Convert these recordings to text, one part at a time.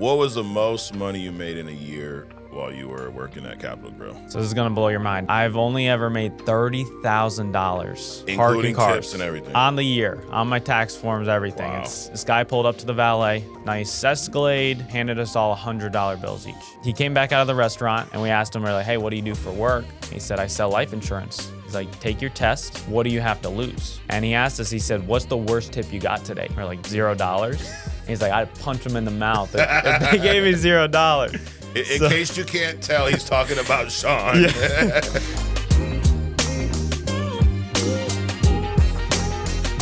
What was the most money you made in a year while you were working at Capital Grille? So this is gonna blow your mind. I've only ever made $30,000 Including cars tips and everything. on the year, on my tax forms, everything. Wow. This guy pulled up to the valet, nice Escalade, handed us all $100 bills each. He came back out of the restaurant and we asked him, we're like, hey, what do you do for work? He said, I sell life insurance. He's like, take your test. What do you have to lose? And he asked us, he said, what's the worst tip you got today? We're like, $0. He's like, I'd punch him in the mouth if they gave me $0. In case you can't tell, he's talking about Sean. Yeah.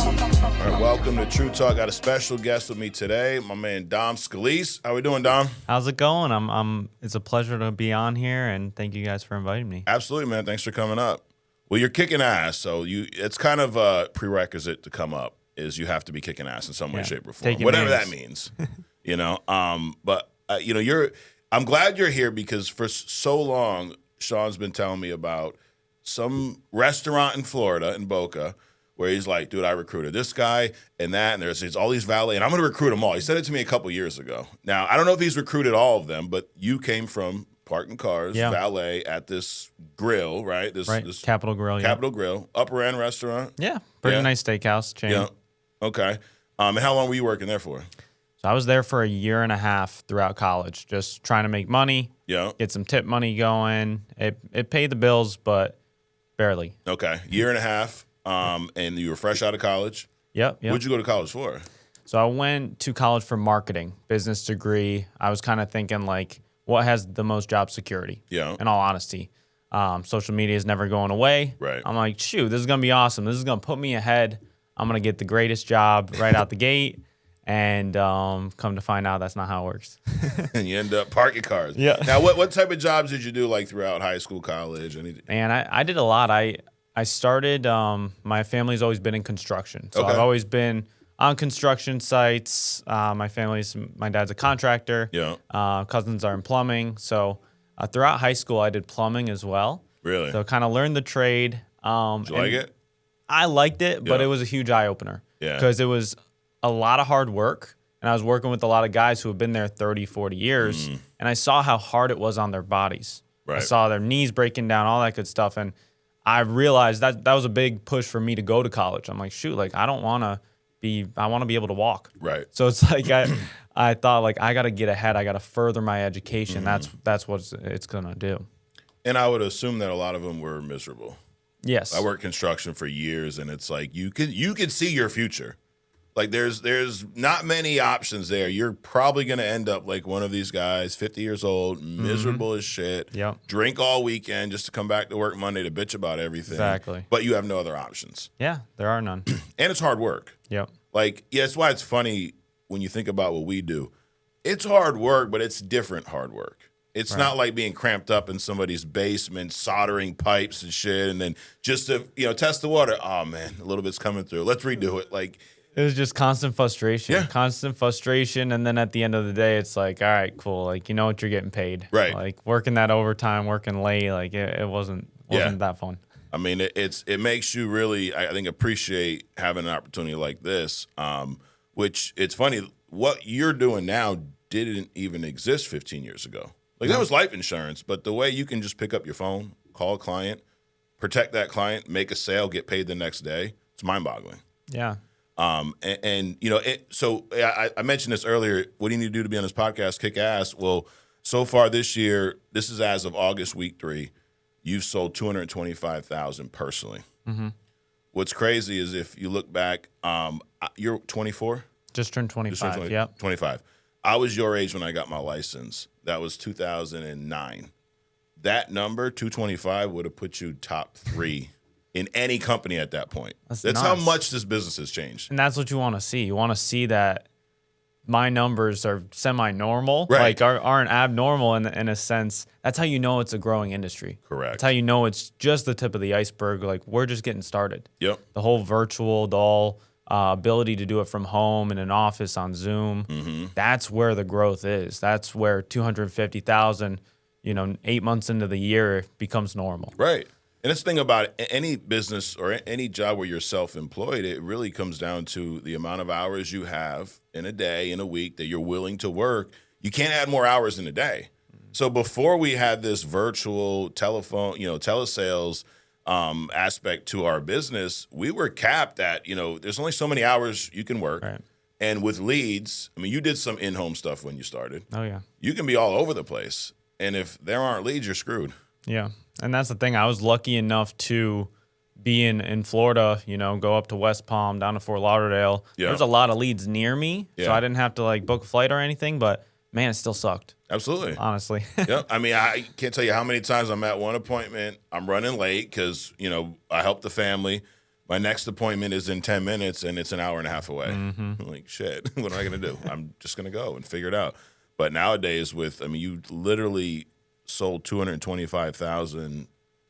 All right, welcome to True Talk. Got a special guest with me today, my man Dom Scalice. How we doing, Dom? How's it going? It's a pleasure to be on here, and thank you guys for inviting me. Absolutely, man. Thanks for coming up. Well, you're kicking ass, so it's kind of a prerequisite to come up. Is you have to be kicking ass in some way, shape, or form, whatever that means, But I'm glad you're here because for so long, Sean's been telling me about some restaurant in Florida, in Boca, where he's like, dude, I recruited this guy and that, and there's all these valet, and I'm going to recruit them all. He said it to me a couple years ago. Now, I don't know if he's recruited all of them, but you came from parking cars, valet at this grill, right? This Capital Grille. Capital Grille, upper end restaurant. Yeah, pretty nice steakhouse chain. Yeah. Okay. And how long were you working there for? So I was there for a year and a half throughout college, just trying to make money, get some tip money going. It paid the bills, but barely. Okay. Year and a half, and you were fresh out of college? Yep. What'd you go to college for? So I went to college for marketing, business degree. I was kind of thinking, like, what has the most job security? Yeah. In all honesty. Social media is never going away. Right. I'm like, shoot, this is going to be awesome. This is going to put me ahead. I'm going to get the greatest job right out the gate. And come to find out that's not how it works. And you end up parking cars. Yeah. Now, what type of jobs did you do, like, throughout high school, college, anything? Man, I did a lot. I started, my family's always been in construction. So I've always been on construction sites. My dad's a contractor. Yeah. Cousins are in plumbing. So throughout high school, I did plumbing as well. Really? So kind of learned the trade. Did you like it? I liked it, but it was a huge eye-opener. Yeah. Because it was a lot of hard work, and I was working with a lot of guys who have been there 30, 40 years, and I saw how hard it was on their bodies. Right. I saw their knees breaking down, all that good stuff, and I realized that was a big push for me to go to college. I'm like, shoot, like, I want to be able to walk. Right. So it's like I thought, like, I got to get ahead. I got to further my education. That's what it's going to do. And I would assume that a lot of them were miserable. Yes. I worked construction for years, and it's like you could see your future. Like there's not many options there. You're probably going to end up like one of these guys, 50 years old, miserable as shit. Yep. Drink all weekend just to come back to work Monday to bitch about everything. Exactly. But you have no other options. Yeah, there are none. And it's hard work. Yep. Like, that's why it's funny when you think about what we do. It's hard work, but it's different hard work. It's not like being cramped up in somebody's basement, soldering pipes and shit, and then just to test the water. Oh man, a little bit's coming through. Let's redo it. Like, it was just constant frustration. Yeah. Constant frustration, and then at the end of the day, it's like, all right, cool. Like, you know what you're getting paid. Right. Like, working that overtime, working late, like it wasn't that fun. I mean, it makes you really, I think, appreciate having an opportunity like this. Which it's funny, what you're doing now didn't even exist 15 years ago. Like, that was life insurance, but the way you can just pick up your phone, call a client, protect that client, make a sale, get paid the next day, it's mind-boggling. Yeah. I mentioned this earlier. What do you need to do to be on this podcast? Kick ass. Well, so far this year, this is as of August week 3, you've sold $225,000 personally. Mm-hmm. What's crazy is if you look back, you're 24? Just turned 25, yep. 25. I was your age when I got my license. That was 2009. That number, 225, would have put you top 3 in any company at that point. That's how much this business has changed. And that's what you want to see. You want to see that my numbers are semi-normal, right. like aren't abnormal in a sense. That's how you know it's a growing industry. Correct. That's how you know it's just the tip of the iceberg. Like, we're just getting started. Yep. The whole virtual, ability to do it from home in an office on Zoom. That's where the growth is. That's where 250,000, 8 months into the year becomes normal. Right. And that's the thing about any business or any job where you're self-employed, it really comes down to the amount of hours you have in a day, in a week that you're willing to work. you can't add more hours in a day. So before we had this virtual telephone, telesales aspect to our business, we were capped at, there's only so many hours you can work. Right. And with leads, I mean, you did some in-home stuff when you started. Oh, yeah. You can be all over the place. And if there aren't leads, you're screwed. Yeah. And that's the thing. I was lucky enough to be in Florida, go up to West Palm, down to Fort Lauderdale. Yeah. There's a lot of leads near me, so I didn't have to like book a flight or anything, but man, it still sucked. Absolutely. Honestly. Yep. I mean, I can't tell you how many times I'm at one appointment, I'm running late because, I help the family. My next appointment is in 10 minutes and it's an hour and a half away. I'm like, shit, what am I going to do? I'm just going to go and figure it out. But nowadays you literally sold $225,000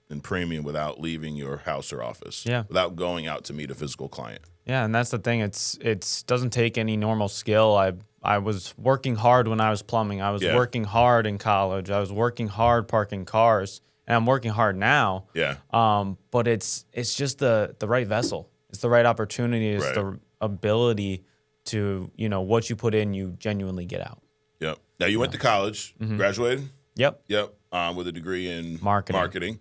in premium without leaving your house or office. Yeah. Without going out to meet a physical client. Yeah, and that's the thing. It's doesn't take any normal skill. I was working hard when I was plumbing. I was working hard in college. I was working hard parking cars, and I'm working hard now. Yeah. But it's just the right vessel. It's the right opportunity. It's the ability to, what you put in, you genuinely get out. Yep. Now you went to college, graduated? Yep. Yep. With a degree in marketing.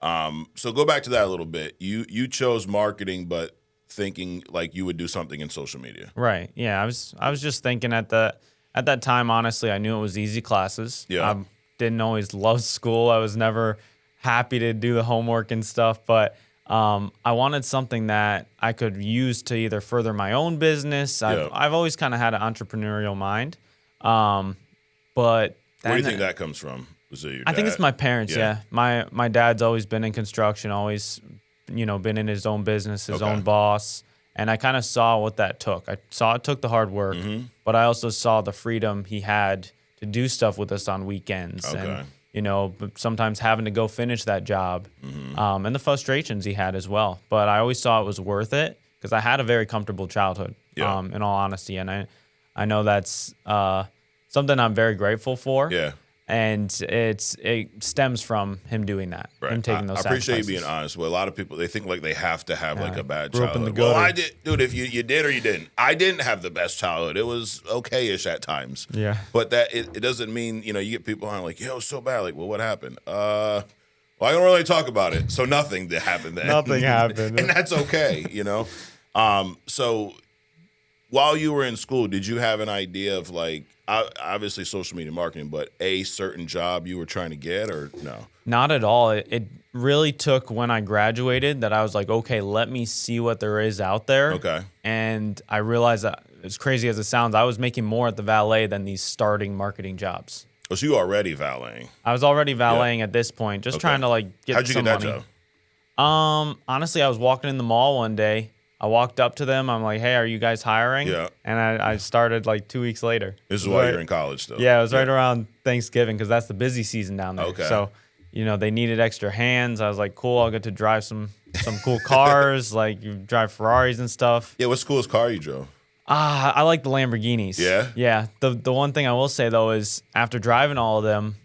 So go back to that a little bit. You chose marketing, but thinking like you would do something in social media. Right. Yeah. I was just thinking at that time, honestly, I knew it was easy classes. Yeah. I didn't always love school. I was never happy to do the homework and stuff, but I wanted something that I could use to either further my own business. I've always kind of had an entrepreneurial mind. But where do you think that comes from? Was it your dad? I think it's my parents. Yeah. My dad's always been in construction, always, been in his own business, his own boss. And I kind of saw what that took. I saw it took the hard work, but I also saw the freedom he had to do stuff with us on weekends. Okay. And, sometimes having to go finish that job, and the frustrations he had as well. But I always saw it was worth it because I had a very comfortable childhood, in all honesty. And I know that's something I'm very grateful for. Yeah. And it stems from him doing that, him taking those sacrifices. I appreciate you being honest. Well, a lot of people, they think like they have to have like a bad grew up in childhood. the gutter. Well, I did, dude. If you did or you didn't, I didn't have the best childhood. It was okay-ish at times. Yeah. But that it doesn't mean you get people on like, yo, it was so bad. Like, well, what happened? Well, I don't really talk about it. So nothing that happened then. Nothing happened, and that's okay. So while you were in school, did you have an idea of like? Obviously social media marketing, but a certain job you were trying to get or no? Not at all. It really took when I graduated that I was like, okay, let me see what there is out there. Okay. And I realized that, as crazy as it sounds, I was making more at the Valet than these starting marketing jobs. Oh, so you were already valeting? I was already valeting at this point, just trying to like get How'd you some get that money. job? Honestly, I was walking in the mall one day. I walked up to them. I'm like, hey, are you guys hiring? Yeah. And I started like 2 weeks later. This is while you're in college still? Yeah, it was right around Thanksgiving because that's the busy season down there. Okay. So, they needed extra hands. I was like, cool, I'll get to drive some cool cars, like you drive Ferraris and stuff. Yeah, what's the coolest car you drove? I like the Lamborghinis. Yeah? Yeah. The one thing I will say, though, is after driving all of them,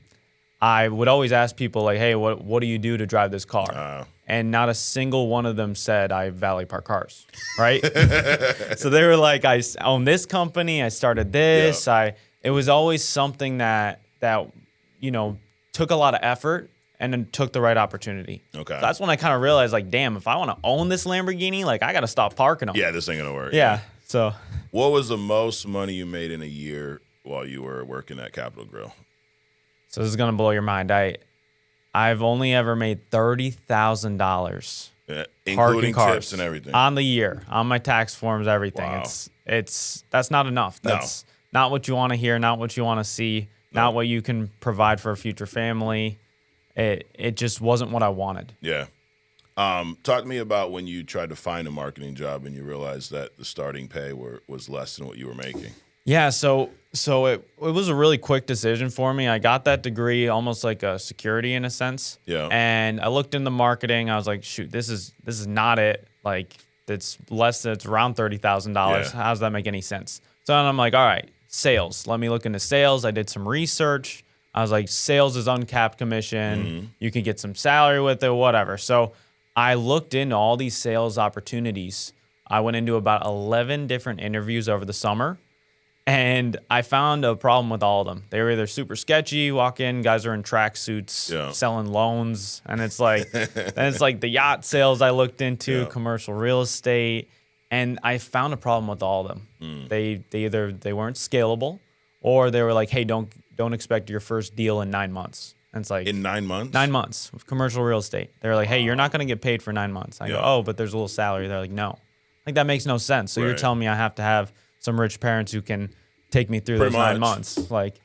I would always ask people, like, hey, what do you do to drive this car? And not a single one of them said I valet park cars, right? So they were like, I own this company, I started this. Yeah. It was always something that took a lot of effort and then took the right opportunity. Okay. So that's when I kind of realized, like, damn, if I want to own this Lamborghini, like, I got to stop parking them. Yeah, this ain't gonna work. Yeah. So. What was the most money you made in a year while you were working at Capital Grille? So this is gonna blow your mind. I've only ever made $30,000. Yeah, including tips and everything on the year, on my tax forms, everything. Wow. That's not enough. That's not what you want to hear, not what you want to see, not what you can provide for a future family. It just wasn't what I wanted. Yeah. Talk to me about when you tried to find a marketing job and you realized that the starting pay was less than what you were making. Yeah, so it was a really quick decision for me. I got that degree almost like a security in a sense. Yeah. And I looked into marketing. I was like, shoot, this is not it. Like it's around $30,000. Yeah. How does that make any sense? So then I'm like, all right, sales. Let me look into sales. I did some research. I was like, sales is uncapped commission. Mm-hmm. You can get some salary with it, whatever. So I looked into all these sales opportunities. I went into about 11 different interviews over the summer. And I found a problem with all of them. They were either super sketchy, walk in, guys are in tracksuits, selling loans. And it's like, then it's like the yacht sales I looked into, commercial real estate. And I found a problem with all of them. They weren't scalable, or they were like, hey, don't expect your first deal in 9 months. And it's like, in 9 months? 9 months of commercial real estate. They're like, hey, you're not going to get paid for 9 months. I go, oh, but there's a little salary. They're like, no. Like, that makes no sense. So you're telling me I have to have some rich parents who can take me through those 9 months. Like,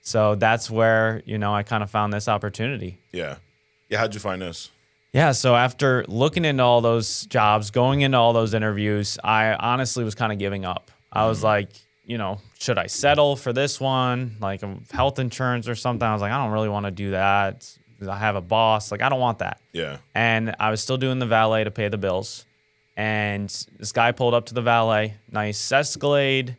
so that's where, I kind of found this opportunity. Yeah. Yeah. How'd you find this? Yeah. So after looking into all those jobs, going into all those interviews, I honestly was kind of giving up. I was like, should I settle for this one? Like health insurance or something. I was like, I don't really want to do that. I have a boss. Like, I don't want that. Yeah. And I was still doing the valet to pay the bills. And this guy pulled up to the valet, nice Escalade,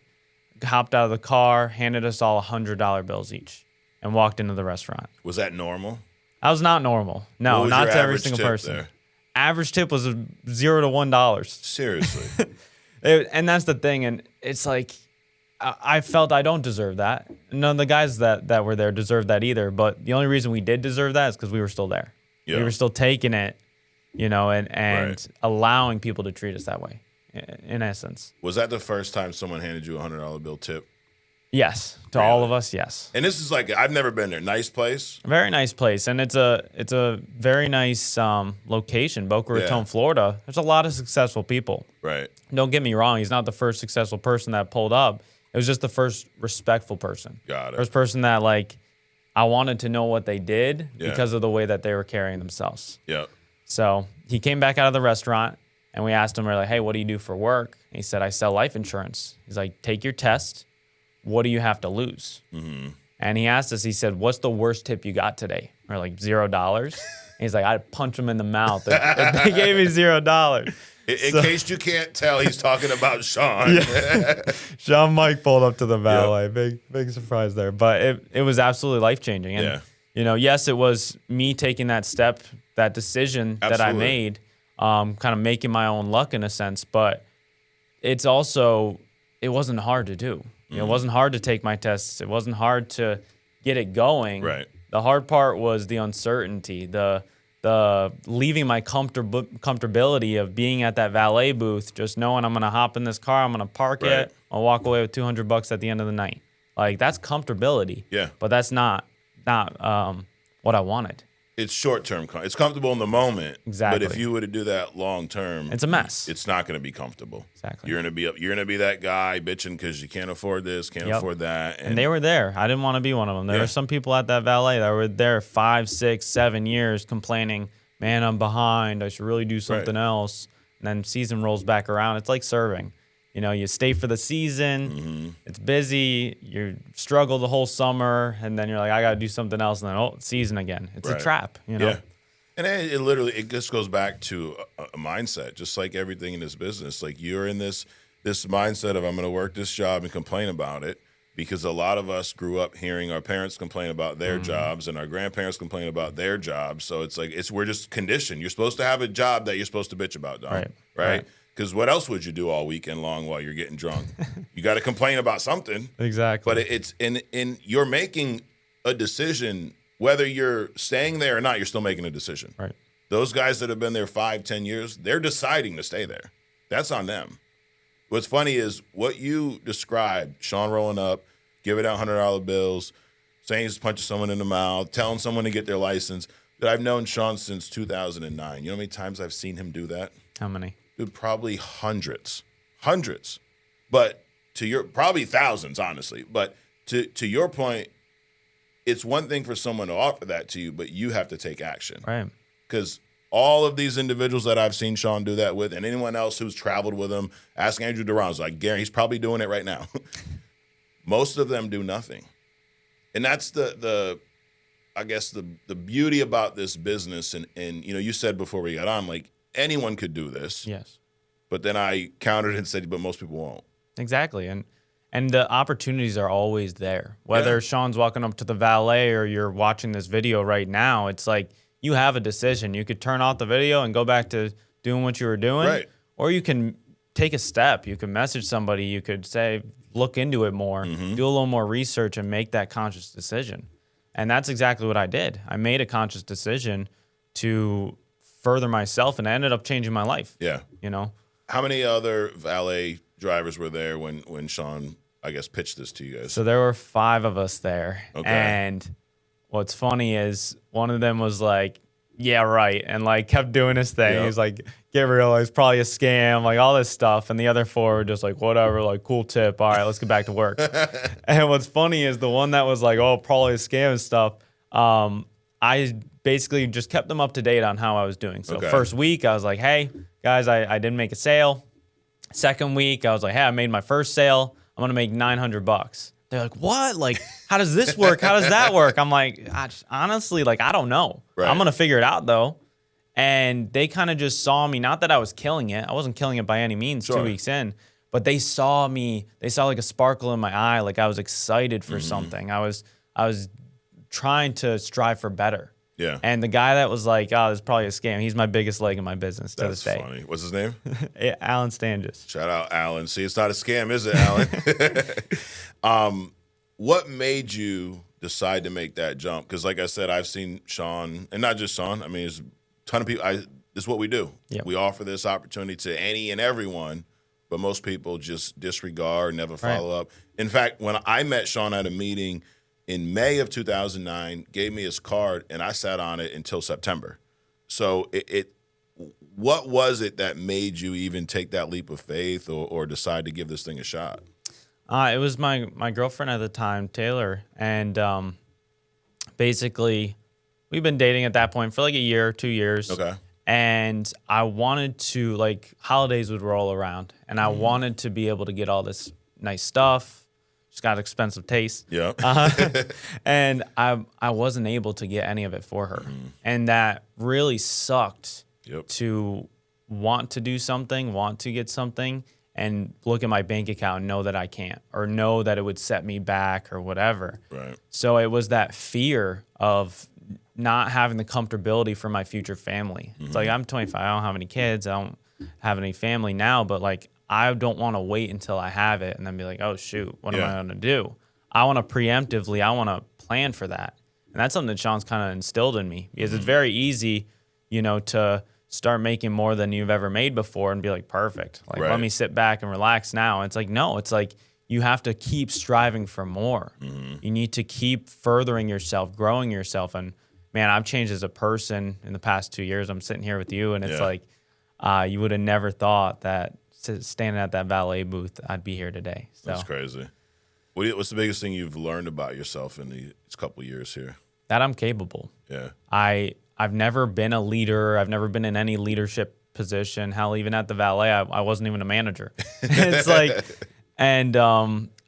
hopped out of the car, handed us all $100 bills each, and walked into the restaurant. Was that normal? That was not normal. No, not to every single person. There? Average tip was $0 to $1. Seriously. And that's the thing. And it's like, I felt I don't deserve that. None of the guys that were there deserved that either. But the only reason we did deserve that is because we were still there. Yeah. We were still taking it, and allowing people to treat us that way, in essence. Was that the first time someone handed you a $100 bill tip? Yes. To all of us, yes. And this is like, I've never been there. Nice place? Very nice place. And it's a very nice location, Boca Raton, Florida. There's a lot of successful people. Right. Don't get me wrong. He's not the first successful person that pulled up. It was just the first respectful person. Got it. First person that, like, I wanted to know what they did because of the way that they were carrying themselves. Yeah. So he came back out of the restaurant, and we asked him, we're like, hey, what do you do for work? And he said, I sell life insurance. He's like, take your test. What do you have to lose? Mm-hmm. And he asked us, he said, what's the worst tip you got today? We're like, $0. He's like, I'd punch him in the mouth if they gave me $0. In case you can't tell, he's talking about Sean. Sean Mike pulled up to the valet. Big surprise there. But it was absolutely life-changing. And, yes, it was me taking that step, that decision that I made, kind of making my own luck in a sense. But it's also, it wasn't hard to do. It wasn't hard to take my tests. It wasn't hard to get it going. Right. The hard part was the uncertainty, the leaving my comfortability of being at that valet booth, just knowing I'm going to hop in this car, I'm going to park it, I'll walk away with $200 at the end of the night. Like, that's comfortability. Yeah. But that's not what I wanted. It's short-term. It's comfortable in the moment. Exactly. But if you were to do that long-term, it's a mess. It's not going to be comfortable. Exactly. You're going to be that guy bitching because you can't afford this, can't afford that. And they were there. I didn't want to be one of them. There were some people at that valet that were there 5, 6, 7 years complaining, man, I'm behind. I should really do something else. And then season rolls back around. It's like serving. You stay for the season, it's busy, you struggle the whole summer, and then you're like, I got to do something else, and then, it's season again. It's a trap, Yeah. And it literally just goes back to a mindset, just like everything in this business. Like, you're in this mindset of, I'm going to work this job and complain about it, because a lot of us grew up hearing our parents complain about their jobs and our grandparents complain about their jobs. So it's like, we're just conditioned. You're supposed to have a job that you're supposed to bitch about, Don. Right? Because what else would you do all weekend long while you're getting drunk? You got to complain about something. Exactly. But it's in you're making a decision, whether you're staying there or not. You're still making a decision. Right. Those guys that have been there 5, 10 years, they're deciding to stay there. That's on them. What's funny is what you described: Sean rolling up, giving out $100 bills, saying he's punching someone in the mouth, telling someone to get their license. That I've known Sean since 2009. You know how many times I've seen him do that? How many? Dude, probably hundreds, but probably thousands, honestly. But to your point, it's one thing for someone to offer that to you, but you have to take action. Right. Because all of these individuals that I've seen Sean do that with, and anyone else who's traveled with him, ask Andrew Duran's, like, Gary, he's probably doing it right now. Most of them do nothing. And that's the I guess the beauty about this business. And you said before we got on, like, anyone could do this. Yes. But then I countered and said, but most people won't. Exactly. And the opportunities are always there. Whether Sean's walking up to the valet or you're watching this video right now, it's like you have a decision. You could turn off the video and go back to doing what you were doing. Right. Or you can take a step. You can message somebody. You could say, look into it more, do a little more research, and make that conscious decision. And that's exactly what I did. I made a conscious decision to further myself, and I ended up changing my life. Yeah. You know? How many other valet drivers were there when Sean, I guess, pitched this to you guys? So there were 5 of us there. Okay. And what's funny is one of them was like, yeah, right. And like kept doing his thing. Yep. He was like, Gabriel, it's probably a scam, like all this stuff. And the other 4 were just like, whatever, like cool tip. All right, let's get back to work. And what's funny is the one that was like, oh, probably a scam and stuff. I basically just kept them up to date on how I was doing. So first week I was like, hey guys, I didn't make a sale. Second week I was like, hey, I made my first sale. I'm going to make $900. They're like, what? Like, how does this work? How does that work? I'm like, honestly, like, I don't know. Right. I'm going to figure it out, though. And they kind of just saw me. Not that I was killing it. I wasn't killing it by any means 2 weeks in. But they saw me. They saw, like, a sparkle in my eye. Like, I was excited for something. I was trying to strive for better. Yeah. And the guy that was like, oh, this is probably a scam, he's my biggest leg in my business to this day. That's funny. What's his name? Alan Stanges. Shout out, Alan. See, it's not a scam, is it, Alan? What made you decide to make that jump? Because like I said, I've seen Sean, and not just Sean. I mean, there's a ton of people. This is what we do. Yep. We offer this opportunity to any and everyone, but most people just disregard, never follow up. In fact, when I met Sean at a meeting in May of 2009, gave me his card, and I sat on it until September. So what was it that made you even take that leap of faith or decide to give this thing a shot? It was my girlfriend at the time, Taylor, and basically we've been dating at that point for like a year, 2 years. Okay. And I wanted to, like, holidays would roll around, and I wanted to be able to get all this nice stuff. She's got expensive taste. Yeah. And I wasn't able to get any of it for her. And that really sucked to want to do something, want to get something, and look at my bank account and know that I can't, or know that it would set me back or whatever. Right. So it was that fear of not having the comfortability for my future family. It's like, I'm 25, I don't have any kids, I don't have any family now, but like, I don't want to wait until I have it and then be like, oh, shoot, what am I going to do? I want to preemptively, I want to plan for that. And that's something that Sean's kind of instilled in me, because it's very easy, you know, to start making more than you've ever made before and be like, perfect. Like, let me sit back and relax now. And it's like, no, it's like you have to keep striving for more. You need to keep furthering yourself, growing yourself. And man, I've changed as a person in the past 2 years. I'm sitting here with you, and it's like, you would have never thought that standing at that valet booth, I'd be here today. So. That's crazy. What's the biggest thing you've learned about yourself in these couple of years here? That I'm capable. Yeah. I've never been a leader. I've never been in any leadership position. Hell, even at the valet, I wasn't even a manager. It's like, and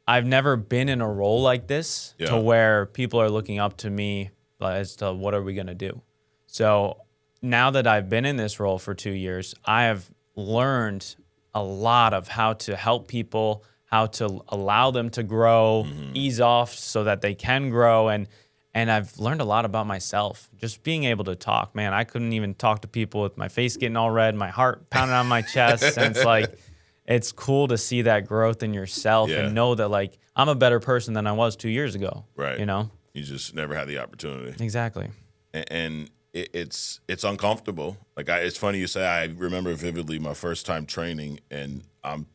I've never been in a role like this to where people are looking up to me as to what are we going to do. So now that I've been in this role for 2 years, I have learned a lot of how to help people, how to allow them to grow, ease off so that they can grow. And I've learned a lot about myself, just being able to talk. Man, I couldn't even talk to people with my face getting all red, my heart pounding on my chest. And it's like, it's cool to see that growth in yourself and know that, like, I'm a better person than I was 2 years ago. Right. You know? You just never had the opportunity. Exactly. And it's uncomfortable. Like, it's funny you say, I remember vividly my first time training, and I'm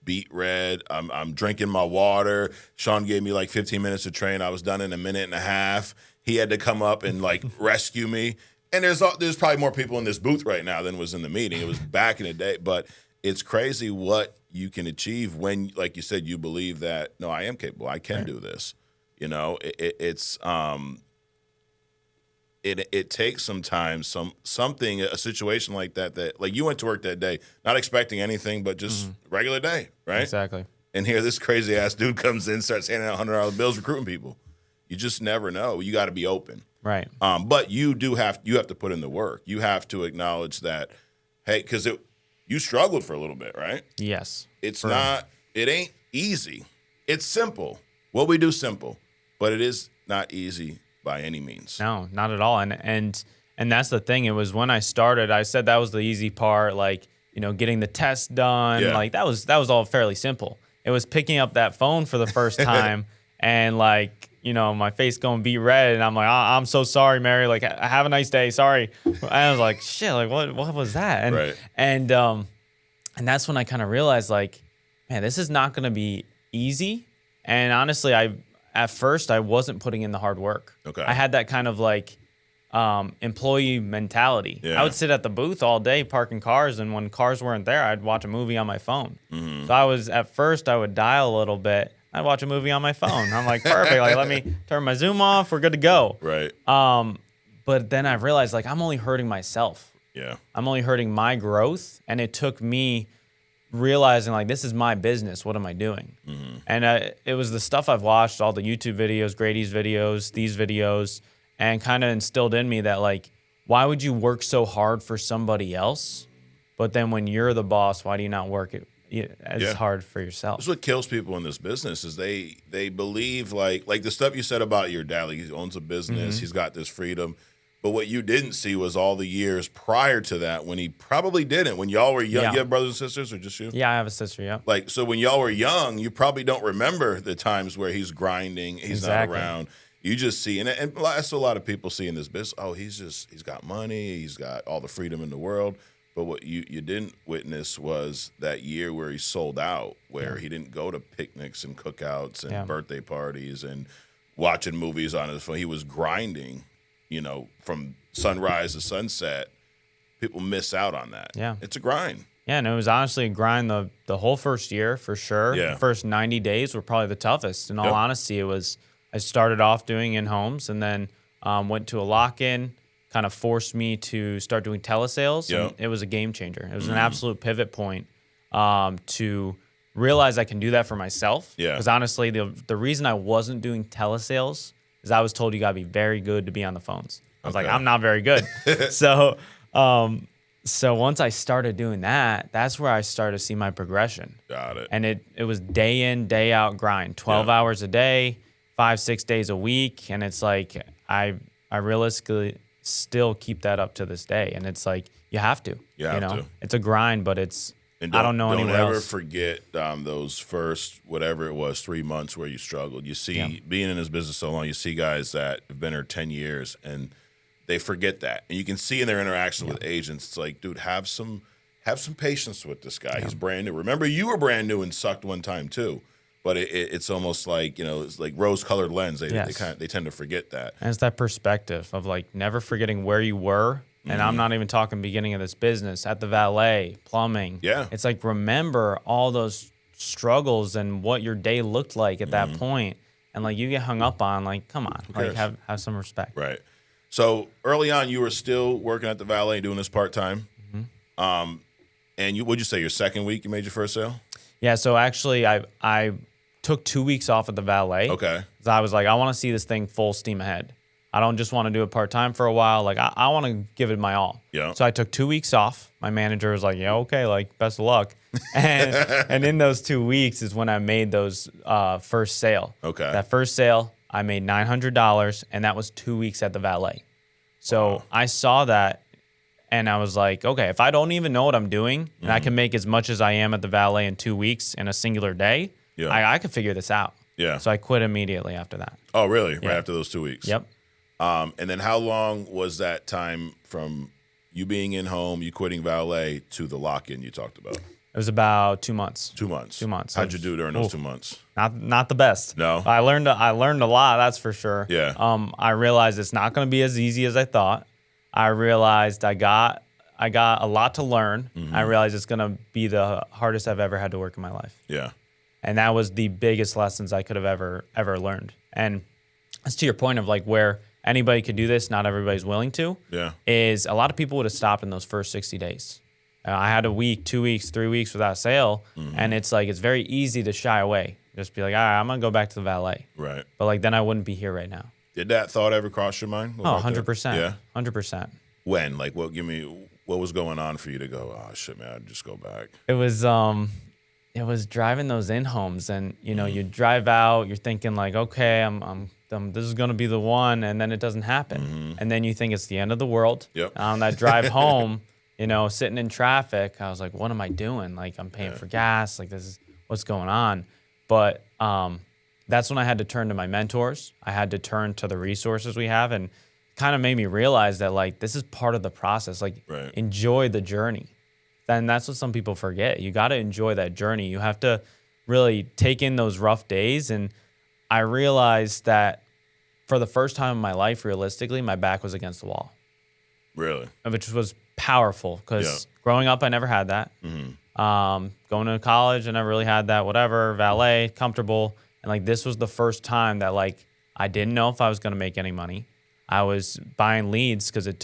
beet red. I'm drinking my water. Sean gave me like 15 minutes to train. I was done in a minute and a half. He had to come up and like rescue me. And there's probably more people in this booth right now than was in the meeting. It was back in the day, but it's crazy what you can achieve when, like you said, you believe that, no, I am capable. I can do this. You know, it takes sometimes something, a situation like that like you went to work that day, not expecting anything, but just regular day, right? Exactly. And here this crazy ass dude comes in, starts handing out $100 bills, recruiting people. You just never know. You got to be open, right? But you have to put in the work. You have to acknowledge that, hey, because you struggled for a little bit, right? Yes. It ain't easy. It's simple. What we do simple, but it is not easy by any means. No, not at all. And that's the thing. It was when I started, I said that was the easy part, like, you know, getting the test done. Yeah. Like that was all fairly simple. it was picking up that phone for the first time and like, you know, my face going beet red, and I'm like, I'm so sorry, Mary. Like, have a nice day. Sorry. And I was like, shit. Like, what was that? And right. and that's when I kind of realized, like, man, this is not going to be easy. And honestly, at first I wasn't putting in the hard work. Okay. I had that kind of like employee mentality. Yeah. I would sit at the booth all day parking cars, and when cars weren't there, I'd watch a movie on my phone. Mm-hmm. So at first I would dial a little bit. I'd watch a movie on my phone. I'm like, perfect. Like, let me turn my Zoom off. We're good to go. Right. But then I realized, like, I'm only hurting myself. Yeah. I'm only hurting my growth. And it took me realizing, like, this is my business. What am I doing? Mm-hmm. And it was the stuff I've watched, all the YouTube videos, Grady's videos, these videos, and kind of instilled in me that, like, why would you work so hard for somebody else? But then when you're the boss, why do you not work it as hard for yourself? That's what kills people in this business is they believe like the stuff you said about your dad. Like, he owns a business, he's got this freedom, but what you didn't see was all the years prior to that when he probably didn't. When y'all were young, you have brothers and sisters or just you? Yeah, I have a sister. Yeah. Like, so when y'all were young, you probably don't remember the times where he's grinding, he's not around. You just see, and that's what a lot of people see in this business. Oh, he's got money, he's got all the freedom in the world. But what you didn't witness was that year where he sold out, where he didn't go to picnics and cookouts and birthday parties and watching movies on his phone. He was grinding, you know, from sunrise to sunset. People miss out on that. Yeah. It's a grind. Yeah, and it was honestly a grind the whole first year for sure. Yeah. The first 90 days were probably the toughest. In all honesty, I started off doing in-homes and then went to a lock-in. Kind of forced me to start doing telesales. Yep. And it was a game changer. It was an absolute pivot point to realize I can do that for myself. Yeah. Because honestly, the reason I wasn't doing telesales is I was told you got to be very good to be on the phones. I was like, I'm not very good. So once I started doing that, that's where I started to see my progression. Got it. And it was day in, day out grind, 12 hours a day, 5-6 days a week. And it's like, I realistically still keep that up to this day, and it's like you have to. You know, it's a grind, but it's. I don't know anyone else. Don't ever forget those first whatever it was 3 months where you struggled. You see, being in this business so long, you see guys that have been here 10 years and they forget that, and you can see in their interaction with agents, it's like, dude, have some patience with this guy. He's brand new. Remember, you were brand new and sucked one time too. But it's almost like, you know, it's like rose-colored lens. They tend to forget that. And it's that perspective of like never forgetting where you were. And I'm not even talking beginning of this business, at the Valet, plumbing. Yeah. It's like remember all those struggles and what your day looked like at that point. And like you get hung up on, like, come on, like have some respect. Right. So early on, you were still working at the Valet, doing this part-time. And what'd you say, your second week you made your first sale? Yeah, so actually I took 2 weeks off at the Valet. Okay. So I was like, I want to see this thing full steam ahead. I don't just want to do it part-time for a while. Like, I want to give it my all. Yeah. So I took 2 weeks off. My manager was like, yeah, okay, like, best of luck. And in those 2 weeks is when I made those first sale. Okay. That first sale, I made $900, and that was 2 weeks at the Valet. So I saw that, and I was like, okay, if I don't even know what I'm doing, and I can make as much as I am at the Valet in 2 weeks in a singular day, I could figure this out. Yeah. So I quit immediately after that. Oh, really? Right after those 2 weeks? Yep. And then how long was that time from you being in home, you quitting Valet, to the lock-in you talked about? It was about 2 months. 2 months. 2 months. How'd you do during those 2 months? Not the best. No. I learned a lot, that's for sure. Yeah. I realized it's not going to be as easy as I thought. I realized I got a lot to learn. I realized it's going to be the hardest I've ever had to work in my life. Yeah. And that was the biggest lessons I could have ever learned. And that's to your point of like where anybody could do this, not everybody's willing to. Yeah. Is a lot of people would have stopped in those first 60 days. I had a week, 2 weeks, 3 weeks without a sale. And it's like, it's very easy to shy away. Just be like, all right, I'm going to go back to the Valet. Right. But like, then I wouldn't be here right now. Did that thought ever cross your mind? Oh, 100%. Yeah. 100%. When? Like, what was going on for you to go, oh, shit, man, I'd just go back? It was driving those in-homes, and, you know, you drive out, you're thinking like, okay, I'm this is going to be the one, and then it doesn't happen. And then you think it's the end of the world. Yep. On that drive home, you know, sitting in traffic, I was like, what am I doing? Like, I'm paying for gas. Like, what's going on. But that's when I had to turn to my mentors. I had to turn to the resources we have, and kind of made me realize that like this is part of the process. Like enjoy the journey. And that's what some people forget. You got to enjoy that journey. You have to really take in those rough days. And I realized that for the first time in my life, realistically, my back was against the wall. Really? Which was powerful because growing up, I never had that. Going to college, I never really had that, whatever, valet, comfortable. And like this was the first time that like I didn't know if I was going to make any money. I was buying leads because it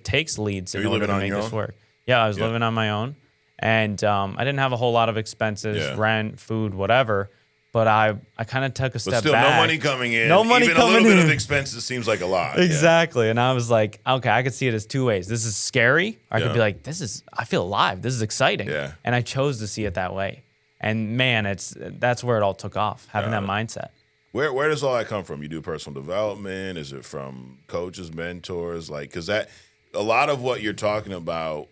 takes leads in order to make this work. Yeah, I was living on my own. And I didn't have a whole lot of expenses, rent, food, whatever. But I kind of took a step back. But still, no money coming in. No money Even coming in. a little bit of expenses seems like a lot. Exactly. And I was like, okay, I could see it as two ways. This is scary. Or I could be like, I feel alive. This is exciting. Yeah. And I chose to see it that way. And man, that's where it all took off, having that mindset. Where does all that come from? You do personal development? Is it from coaches, mentors? Like, because that a lot of what you're talking about,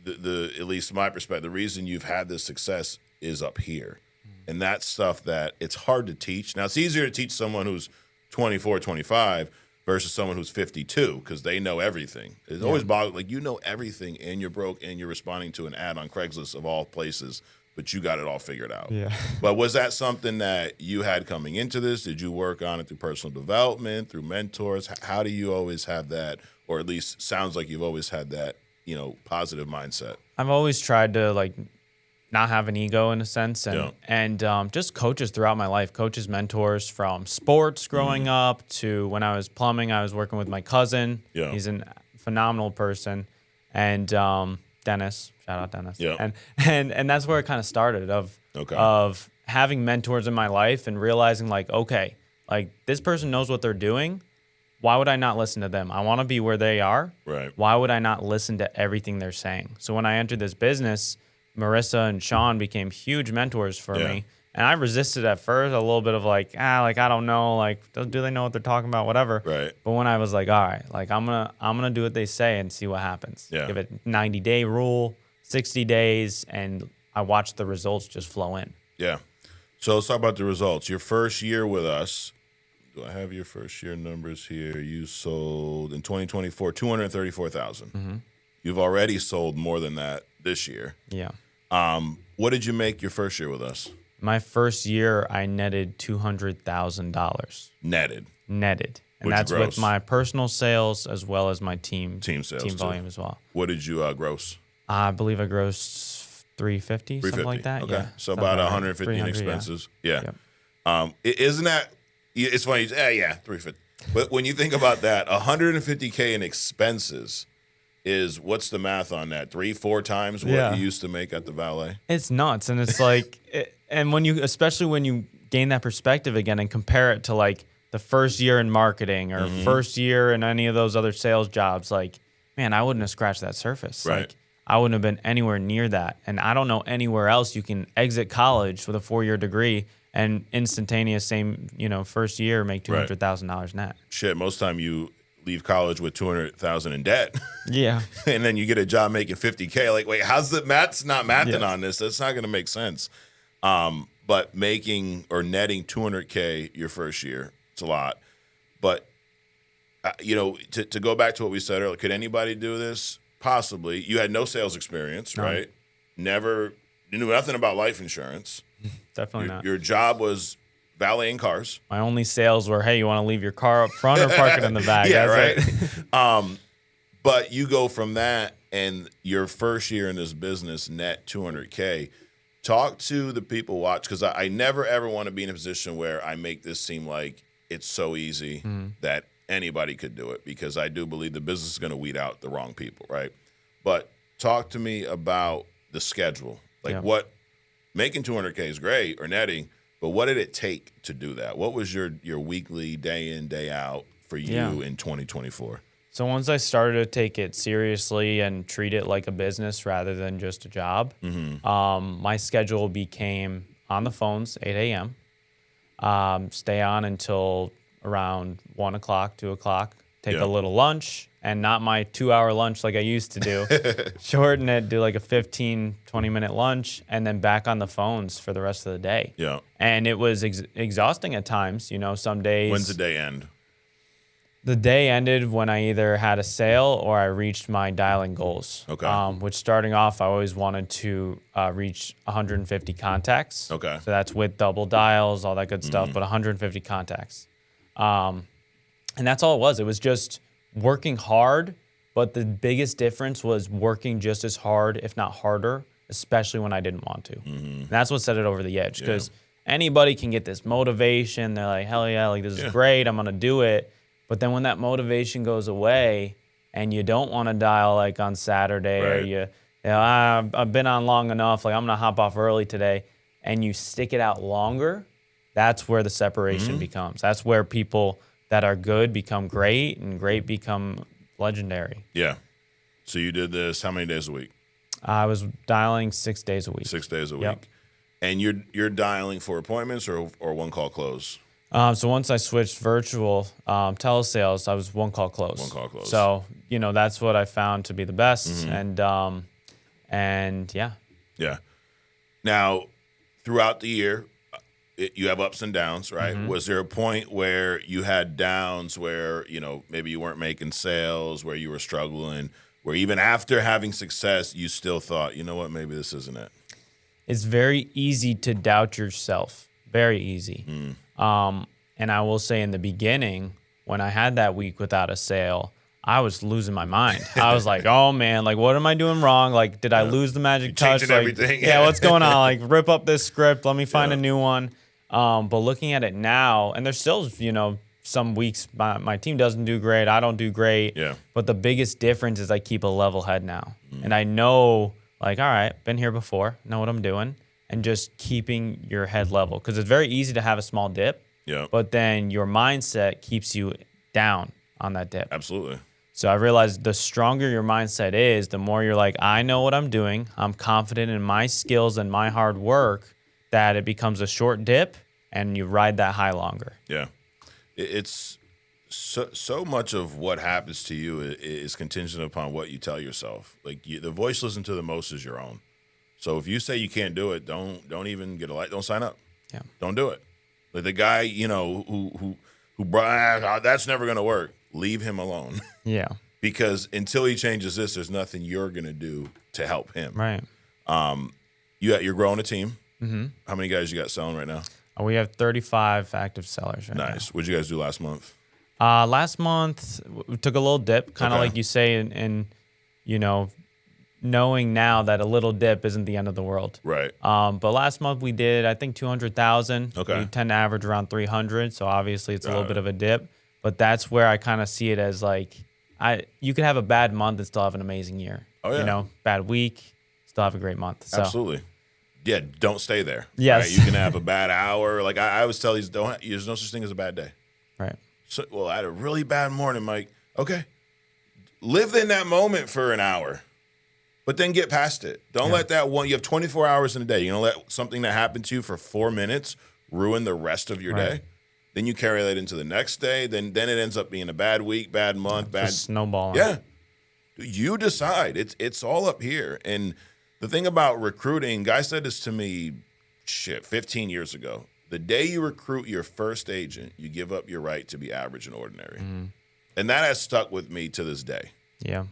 the at least my perspective, the reason you've had this success is up here. And that's stuff that it's hard to teach. Now, it's easier to teach someone who's 24, 25 versus someone who's 52 because they know everything. It's always bothered, like, you know everything and you're broke and you're responding to an ad on Craigslist of all places, but you got it all figured out. Yeah. But was that something that you had coming into this? Did you work on it through personal development, through mentors? How do you always have that, or at least sounds like you've always had that, positive mindset? I've always tried to, like, not have an ego in a sense, and just coaches throughout my life, coaches, mentors from sports growing up to when I was plumbing, I was working with my cousin. Yeah. He's a phenomenal person. And Dennis, shout out Dennis. Yeah. And that's where it kind of started of having mentors in my life and realizing like, okay, like this person knows what they're doing. Why would I not listen to them? I want to be where they are. Right. Why would I not listen to everything they're saying? So when I entered this business, Marissa and Sean became huge mentors for me. And I resisted at first, a little bit of like, I don't know, like, do they know what they're talking about, whatever. Right. But when I was like, all right, like I'm gonna do what they say and see what happens. Yeah. Give it 90-day rule, 60 days, and I watched the results just flow in. Yeah. So let's talk about the results. Your first year with us, do I have your first year numbers here? You sold in 2024 $234,000. You've already sold more than that this year. Yeah. What did you make your first year with us? My first year, I netted $200,000. Netted. And What'd that's you gross? with my personal sales as well as my team sales, team volume as well. What did you gross? I believe I grossed 350, something like that. Okay. Yeah. So about 150 in expenses. Yeah. Yep. Isn't that, it's funny, 350. But when you think about that, 150K in expenses is, what's the math on that? 3-4 times what you used to make at the Valet? It's nuts. And it's like, and especially when you gain that perspective again and compare it to like the first year in marketing or first year in any of those other sales jobs, like, man, I wouldn't have scratched that surface. Right. Like, I wouldn't have been anywhere near that. And I don't know anywhere else you can exit college with a 4-year degree and instantaneous first year make $200,000 net. Shit, most time you leave college with $200,000 in debt. Yeah. And then you get a job making $50K. Like, wait, how's the math's not mathing on this? That's not going to make sense. But making or netting $200K your first year, it's a lot. But, to go back to what we said earlier, could anybody do this? Possibly. You had no sales experience, right? You knew nothing about life insurance. Definitely not. Your job was valeting cars. My only sales were, hey, you want to leave your car up front or park it in the back? Yeah, right. But you go from that and your first year in this business, net $200K. Talk to the people watch, because I never, ever want to be in a position where I make this seem like it's so easy that anybody could do it, because I do believe the business is going to weed out the wrong people, right? But talk to me about the schedule. Like what, making $200K is great, or netting, but what did it take to do that? What was your weekly, day in, day out for you in 2024? So once I started to take it seriously and treat it like a business rather than just a job, my schedule became on the phones, 8 a.m., stay on until around 1 o'clock, 2 o'clock, take a little lunch, and not my 2-hour lunch like I used to do. Shorten it, do like a 15, 20-minute lunch, and then back on the phones for the rest of the day. Yeah. And it was exhausting at times. Some days. When's the day end? The day ended when I either had a sale or I reached my dialing goals. Okay. Which starting off, I always wanted to reach 150 contacts. Okay. So that's with double dials, all that good stuff, but 150 contacts. And that's all it was. It was just working hard, but the biggest difference was working just as hard, if not harder, especially when I didn't want to. And that's what set it over the edge, because anybody can get this motivation. They're like, hell yeah, like this is great, I'm going to do it. But then when that motivation goes away and you don't want to dial like on Saturday or I've been on long enough, like I'm going to hop off early today, and you stick it out longer, that's where the separation becomes. That's where people that are good become great and great become legendary. Yeah. So you did this how many days a week? I was dialing 6 days a week. 6 days a week. Yep. And you're dialing for appointments or one call close? So once I switched virtual telesales, I was one call close. One call close. So, that's what I found to be the best. And yeah. Yeah. Now, throughout the year, you have ups and downs, right? Was there a point where you had downs where, maybe you weren't making sales, where you were struggling, where even after having success, you still thought, you know what, maybe this isn't it? It's very easy to doubt yourself. Very easy. And I will say in the beginning, when I had that week without a sale, I was losing my mind. I was like, oh man, like what am I doing wrong? Like, did I lose the magic touch? Changing everything. Yeah, what's going on? Like, rip up this script. Let me find a new one. But looking at it now, and there's still, some weeks my team doesn't do great. I don't do great. Yeah. But the biggest difference is I keep a level head now. And I know, like, all right, been here before, know what I'm doing. And just keeping your head level. Because it's very easy to have a small dip. Yeah. But then your mindset keeps you down on that dip. Absolutely. So I realized the stronger your mindset is, the more you're like, I know what I'm doing. I'm confident in my skills and my hard work, that it becomes a short dip and you ride that high longer. Yeah. It's so much of what happens to you is contingent upon what you tell yourself. Like the voice you listen to the most is your own. So if you say you can't do it, don't even get a light. Don't sign up. Yeah. Don't do it. Like the guy, who that's never going to work. Leave him alone. Yeah. Because until he changes this, there's nothing you're going to do to help him. Right. You're growing a team. How many guys you got selling right now? We have 35 active sellers right now. Nice. What'd you guys do last month? Last month, we took a little dip, kind of like you say, and knowing now that a little dip isn't the end of the world. Right. But last month we did, I think, 200,000. Okay. We tend to average around 300, so obviously it's a little bit of a dip. But that's where I kind of see it as like, you could have a bad month and still have an amazing year. Oh, yeah. Bad week, still have a great month. So. Absolutely. Yeah, don't stay there. Yes. Right? You can have a bad hour. Like I always tell these, there's no such thing as a bad day. Right. So, well, I had a really bad morning, Mike. Okay. Live in that moment for an hour, but then get past it. Don't let that one, you have 24 hours in a day. You don't let something that happened to you for 4 minutes ruin the rest of your day. Then you carry that into the next day. Then it ends up being a bad week, bad month, bad snowballing. Yeah. You decide. It's all up here. And the thing about recruiting, guy said this to me, 15 years ago. The day you recruit your first agent, you give up your right to be average and ordinary. And that has stuck with me to this day. Yeah.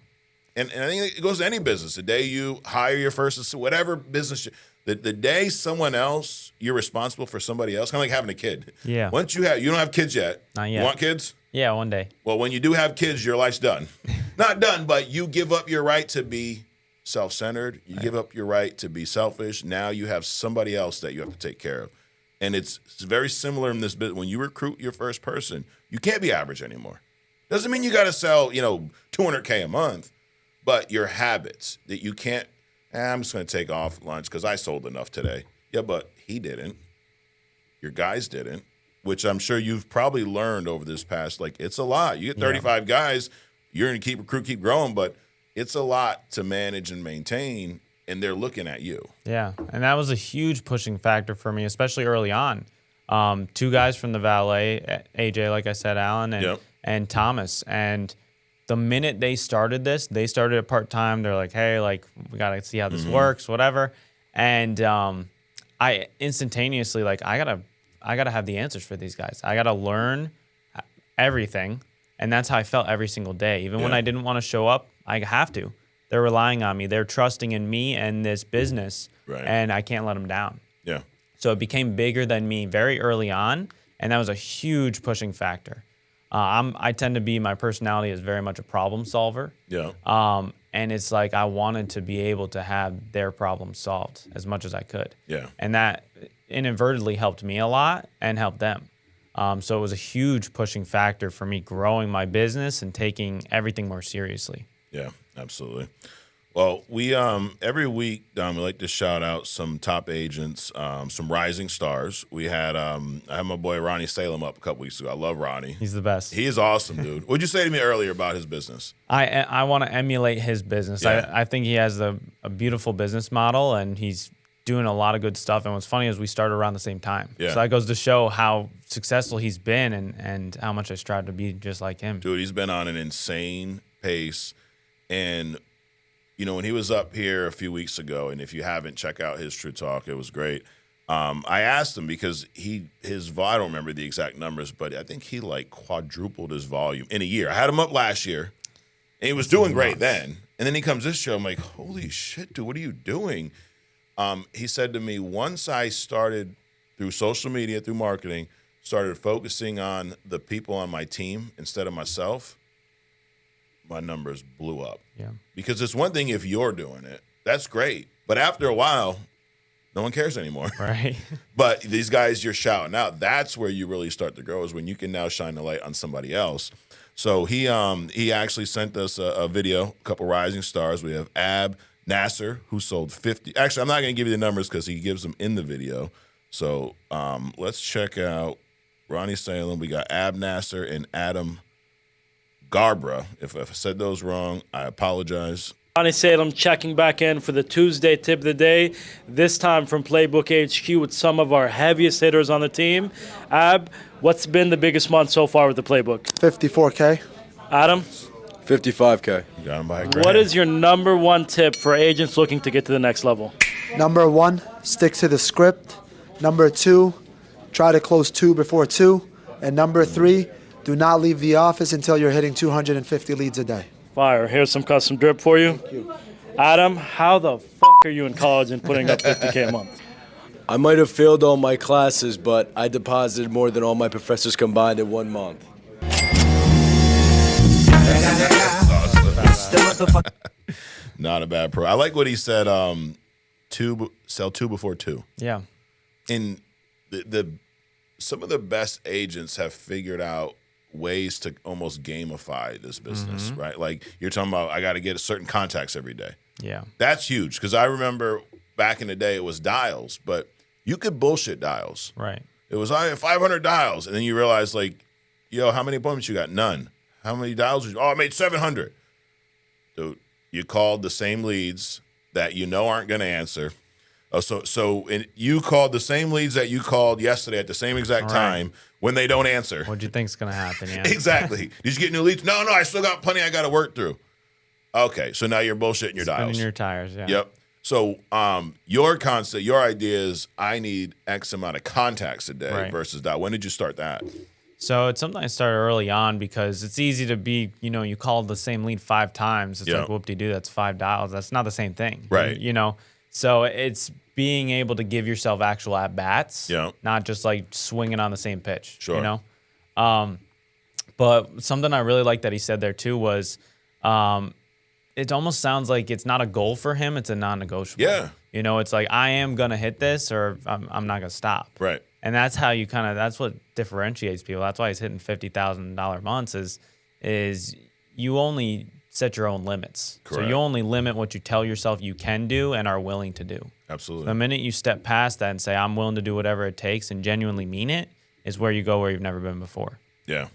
And I think it goes to any business. The day you hire your first, whatever business, the day someone else, you're responsible for somebody else, kind of like having a kid. Yeah. Once you don't have kids yet. Not yet. You want kids? Yeah, one day. Well, when you do have kids, your life's done. Not done, but you give up your right to be self-centered. You give up your right to be selfish. Now you have somebody else that you have to take care of. And it's very similar in this business. When you recruit your first person, you can't be average anymore. Doesn't mean you got to sell, $200K a month, but your habits that you can't, I'm just going to take off lunch because I sold enough today. Yeah, but he didn't. Your guys didn't, which I'm sure you've probably learned over this past, it's a lot. You get 35 guys, you're going to keep growing, but it's a lot to manage and maintain, and they're looking at you. Yeah, and that was a huge pushing factor for me, especially early on. 2 guys from the Valet, AJ, like I said, Alan, and and Thomas. And the minute they started this, they started it part-time. They're like, hey, like, we got to see how this works, whatever. And I instantaneously, like, I gotta have the answers for these guys. I got to learn everything. And that's how I felt every single day. Even when I didn't want to show up, I have to. They're relying on me. They're trusting in me and this business, and I can't let them down. Yeah. So it became bigger than me very early on, and that was a huge pushing factor. I tend to be, my personality is very much a problem solver. Yeah. And it's like I wanted to be able to have their problem solved as much as I could. Yeah. And that inadvertently helped me a lot and helped them. So it was a huge pushing factor for me growing my business and taking everything more seriously. Yeah, absolutely. Well, we every week, we like to shout out some top agents, some rising stars. We had I had my boy Ronnie Salem up a couple weeks ago. I love Ronnie. He's the best. He is awesome, dude. What'd you say to me earlier about his business? I want to emulate his business. Yeah. I think he has a beautiful business model, and he's doing a lot of good stuff. And what's funny is we started around the same time. Yeah. So that goes to show how successful he's been and how much I strive to be just like him. Dude, he's been on an insane pace. And, you know, when he was up here a few weeks ago, and if you haven't, check out his True Talk. It was great. I asked him because I don't remember the exact numbers, but I think he like quadrupled his volume in a year. I had him up last year, and he was doing great then. And then he comes this show. I'm like, holy shit, dude, what are you doing? He said to me, once I started through social media, through marketing, started focusing on the people on my team instead of myself, my numbers blew up. Yeah. Because it's one thing if you're doing it. That's great. But after a while, no one cares anymore. Right. But these guys you're shouting out, that's where you really start to grow, is when you can now shine the light on somebody else. So he actually sent us a video, a couple rising stars. We have Ab Nasser, who sold 50. Actually, I'm not going to give you the numbers because he gives them in the video. So let's check out Ronnie Salem. We got Ab Nasser and Adam Garbra. If I said those wrong, I apologize. Ronnie Salem checking back in for the Tuesday tip of the day, this time from Playbook HQ with some of our heaviest hitters on the team. Ab, what's been the biggest month so far with the Playbook? $54K. Adam? $55K. You got him by a grand. What is your number one tip for agents looking to get to the next level? Number 1, stick to the script. Number 2, try to close 2 before 2. And number 3, do not leave the office until you're hitting 250 leads a day. Fire. Here's some custom drip for you. Thank you. Adam, how the fuck are you in college and putting up $50K a month? I might have failed all my classes, but I deposited more than all my professors combined in 1 month. Not a bad pro. I like what he said. Sell 2 before 2. Yeah. And some of the best agents have figured out ways to almost gamify this business, right? Like you're talking about, I got to get certain contacts every day. Yeah. That's huge, because I remember back in the day it was dials, but you could bullshit dials. Right. It was, I have 500 dials, and then you realize, like, yo, how many appointments you got? None. How many dials? I made 700. Dude, you called the same leads that you know aren't going to answer. You called the same leads that you called yesterday at the same exact time when they don't answer. What do you think's going to happen? Yeah. Exactly. Did you get new leads? No, I still got plenty I got to work through. Okay, so now you're bullshitting your dials. Spinning your tires, yeah. Yep. So your concept, your idea is I need X amount of contacts a day versus that. When did you start that? So it's something I started early on because it's easy to be, you call the same lead 5 times. It's like, whoop-de-doo, that's 5 dials. That's not the same thing. Right. So it's being able to give yourself actual at-bats, not just like swinging on the same pitch, Sure. But something I really like that he said there too was it almost sounds like it's not a goal for him, it's a non-negotiable. Yeah. It's like, I am going to hit this or I'm not going to stop. Right. And that's how you that's what differentiates people. That's why he's hitting $50,000 months is you only set your own limits. Correct. So you only limit what you tell yourself you can do and are willing to do. Absolutely. The minute you step past that and say, I'm willing to do whatever it takes and genuinely mean it, is where you go where you've never been before. Yeah.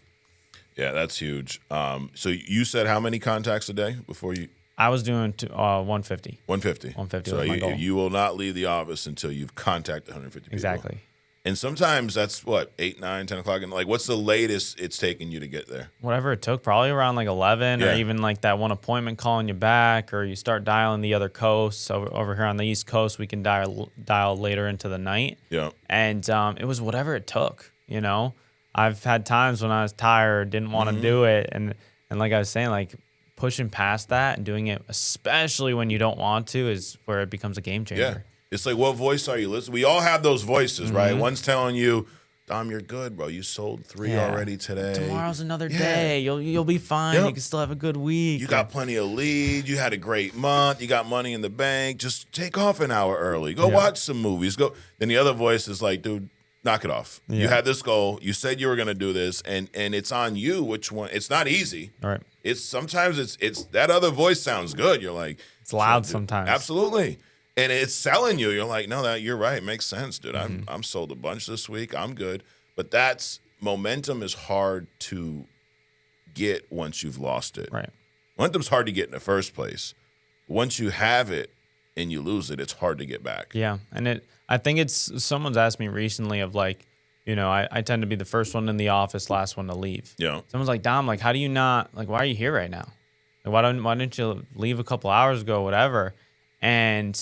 Yeah, that's huge. So you said how many contacts a day before you? I was doing 150. 150. 150 so was my goal. You will not leave the office until you've contacted 150 people. Exactly. And sometimes that's what, 8, 9, 10 o'clock. And like, what's the latest it's taken you to get there? Whatever it took, probably around like 11, Yeah. or even like that one appointment calling you back, or you start dialing the other coast. So over here on the East Coast, we can dial later into the night. Yeah. And it was whatever it took, you know? I've had times when I was tired, didn't want to do it. And like I was saying, like pushing past that and doing it, especially when you don't want to, is where it becomes a game changer. Yeah. It's like, what voice are you listening? We all have those voices, right? One's telling you, Dom, you're good, bro. You sold 3 already today. Tomorrow's another day. You'll be fine. Yep. You can still have a good week. You got plenty of leads. You had a great month. You got money in the bank. Just take off an hour early. Go watch some movies. Go. Then the other voice is like, dude, knock it off. Yeah. You had this goal. You said you were going to do this, and it's on you which one. It's not easy. All right. It's sometimes it's that other voice sounds good. You're like, It's loud sometimes. Absolutely. And it's selling you. You're like, no, you're right. It makes sense, dude. I'm sold a bunch this week. I'm good. But momentum is hard to get once you've lost it. Right. Momentum's hard to get in the first place. Once you have it and you lose it, it's hard to get back. Yeah. And I think someone's asked me recently of like, you know, I tend to be the first one in the office, last one to leave. Yeah. Someone's like, Dom, like, how do you not, like, why are you here right now? Like, why didn't you leave a couple hours ago, whatever? And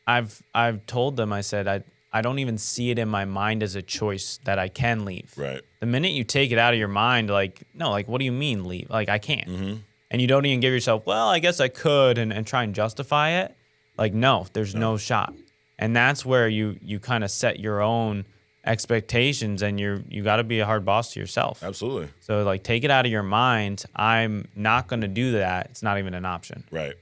I've told them, I said, I don't even see it in my mind as a choice that I can leave. Right. The minute you take it out of your mind, like, no, like, what do you mean leave? Like, I can't. Mm-hmm. And you don't even give yourself, well, I guess I could, and try and justify it. Like, no, there's no shot. And that's where you kind of set your own expectations, and you got to be a hard boss to yourself. Absolutely. So, like, take it out of your mind. I'm not going to do that. It's not even an option. Right.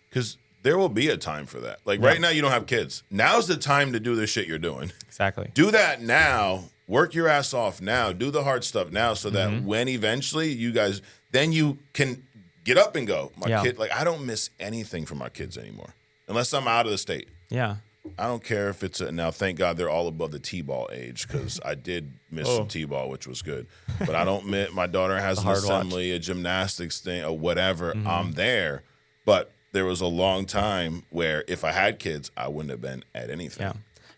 Because there will be a time for that. Like right now, you don't have kids. Now's the time to do the shit you're doing. Exactly. Do that now. Work your ass off now. Do the hard stuff now, so that when eventually you guys, then you can get up and go. My kid, like, I don't miss anything from my kids anymore, unless I'm out of the state. Yeah. I don't care if it's now. Thank God they're all above the T-ball age, because I did miss some T-ball, which was good. But I don't miss. My daughter has an assembly, a gymnastics thing, or whatever. I'm there, but there was a long time where if I had kids, I wouldn't have been at anything. Yeah.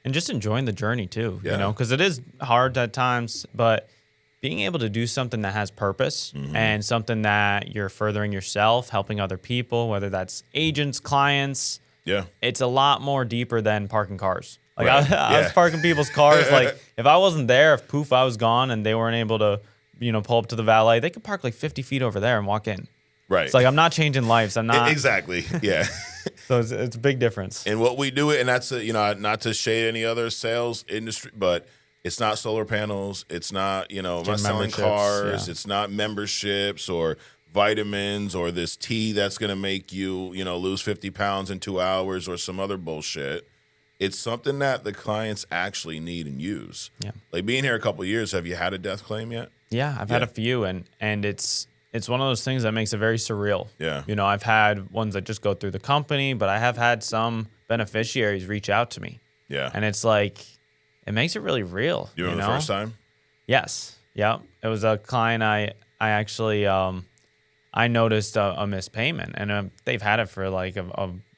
And just enjoying the journey too, Yeah. you know, because it is hard at times, but being able to do something that has purpose and something that you're furthering yourself, helping other people, whether that's agents, clients, it's a lot more deeper than parking cars. Like I was parking people's cars. Like if I wasn't there, if poof, I was gone and they weren't able to, you know, pull up to the valet, they could park like 50 feet over there and walk in. Right. It's like, I'm not changing lives. I'm not. Exactly. Yeah. So it's a big difference. And what we do, and that's, you know, not to shade any other sales industry, but it's not solar panels. It's not, you know, not selling cars. It's not memberships or vitamins or this tea that's going to make you, you know, lose 50 pounds in 2 hours or some other bullshit. It's something that the clients actually need and use. Yeah. Like being here a couple of years, have you had a death claim yet? Yeah, I've had a few, and it's one of those things that makes it very surreal. Yeah. You know, I've had ones that just go through the company, but I have had some beneficiaries reach out to me. Yeah. And it's like, it makes it really real. You remember the first time? Yes. Yeah. It was a client I actually, I noticed a missed payment, and they've had it for like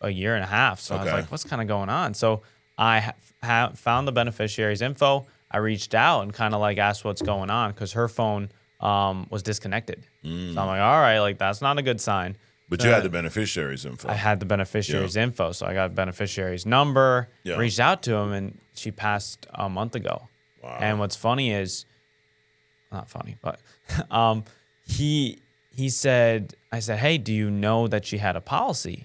a year and a half. So I was like, what's kind of going on? So I found the beneficiary's info. I reached out and kind of like asked what's going on, because her phone was disconnected. So I'm like, all right, like that's not a good sign. But you had the beneficiary's info. I had the beneficiary's info. So I got beneficiary's number, reached out to him, and she passed a month ago. Wow. And what's funny is, not funny, but he said, I said, hey, do you know that she had a policy?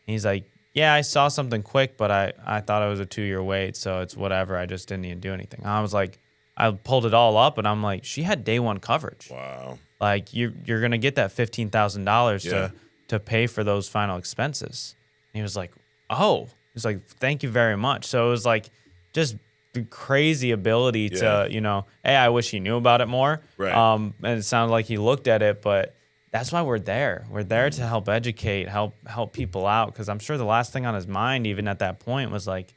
And he's like, yeah, I saw something quick, but I thought it was a 2-year wait, so it's whatever. I just didn't even do anything. I was like, I pulled it all up, and I'm like, she had day one coverage. Wow. Like you're gonna get that $15,000 to pay for those final expenses. And he was like, oh, he's like, thank you very much. So it was like just the crazy ability to, you know, hey, I wish he knew about it more. Right. And it sounded like he looked at it, but that's why we're there. We're there to help educate, help people out. Because I'm sure the last thing on his mind, even at that point, was like,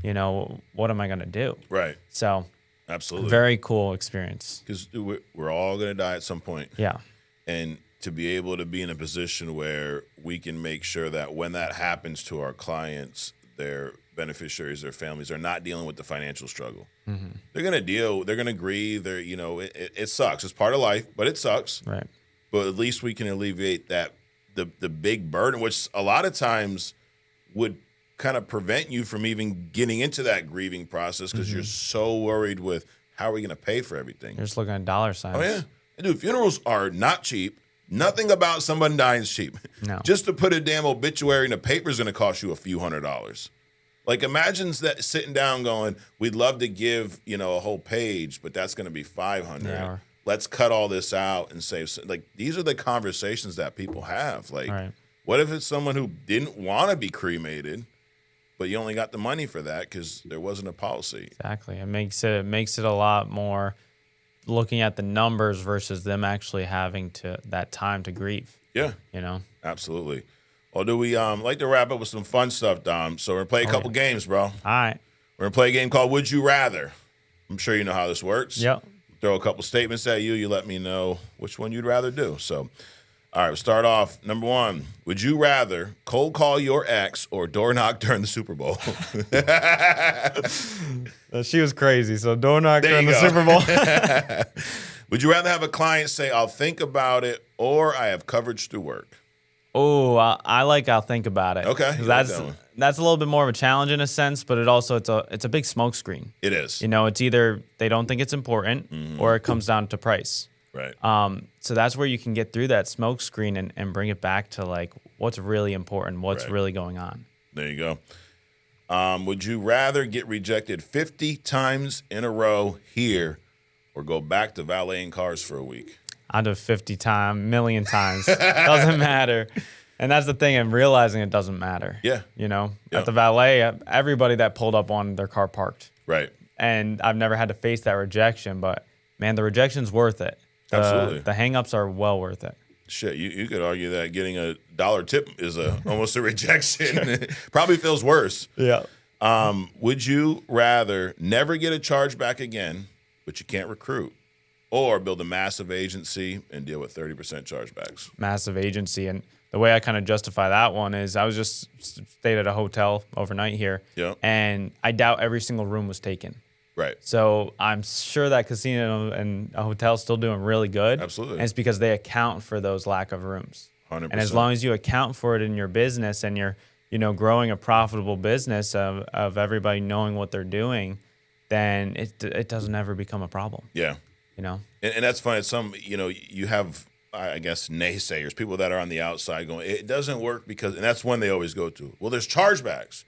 you know, what am I gonna do? Right. So. Absolutely. Very cool experience. Because we're all going to die at some point. Yeah. And to be able to be in a position where we can make sure that when that happens to our clients, they're beneficiaries, their families are not dealing with the financial struggle. They're going to grieve. It sucks. It's part of life, but it sucks. Right. But at least we can alleviate that, the big burden, which a lot of times would kind of prevent you from even getting into that grieving process because you're so worried with how are we going to pay for everything. You're just looking at dollar signs. Oh, yeah. And dude, funerals are not cheap. Nothing about someone dying is cheap. No. Just to put a damn obituary in the paper is going to cost you a few $100s. Like, imagine that sitting down going, we'd love to give, a whole page, but that's going to be $500. Yeah. Let's cut all this out and save. Like, these are the conversations that people have. Like, Right. What if it's someone who didn't want to be cremated, but you only got the money for that because there wasn't a policy? Exactly. It makes it a lot more looking at the numbers versus them actually having that time to grieve. Yeah. Absolutely. Well, do we like to wrap up with some fun stuff, Dom? So we're going to play a couple games, bro. All right. We're going to play a game called Would You Rather. I'm sure you know how this works. Yep. Throw a couple statements at you. You let me know which one you'd rather do. So, all right, we'll start off. Number one, would you rather cold call your ex or door knock during the Super Bowl? She was crazy. So door knock There during you the go. Super Bowl. Would you rather have a client say, I'll think about it, or I have coverage through work? Oh, I like I'll think about it. Okay, 'Cause you like That's that one. that's a little bit more of a challenge in a sense, but it's a big smoke screen. It is. It's either they don't think it's important or it comes down to price. Right. So that's where you can get through that smoke screen and bring it back to like what's really important, what's Right. really going on. There you go. Would you rather get rejected 50 times in a row here or go back to valeting cars for a week? I do 50 times, million times. Doesn't matter. And that's the thing, and realizing it doesn't matter. Yeah. At Yeah. the valet, everybody that pulled up wanted their car parked. Right. And I've never had to face that rejection, but man, the rejection's worth it. Absolutely. The hang-ups are well worth it. Shit, you could argue that getting $1 tip is almost a rejection. Probably feels worse. Yeah. Would you rather never get a chargeback again, but you can't recruit, or build a massive agency and deal with 30% chargebacks? Massive agency. And the way I kind of justify that one is I was just stayed at a hotel overnight here. Yeah. And I doubt every single room was taken. Right. So I'm sure that casino and a hotel is still doing really good. Absolutely. And it's because they account for those lack of rooms. 100%. And as long as you account for it in your business and you're, growing a profitable business of everybody knowing what they're doing, then it doesn't ever become a problem. Yeah. And that's funny. Some, you have, I guess, naysayers, people that are on the outside going, it doesn't work because, and that's one they always go to. Well, there's chargebacks.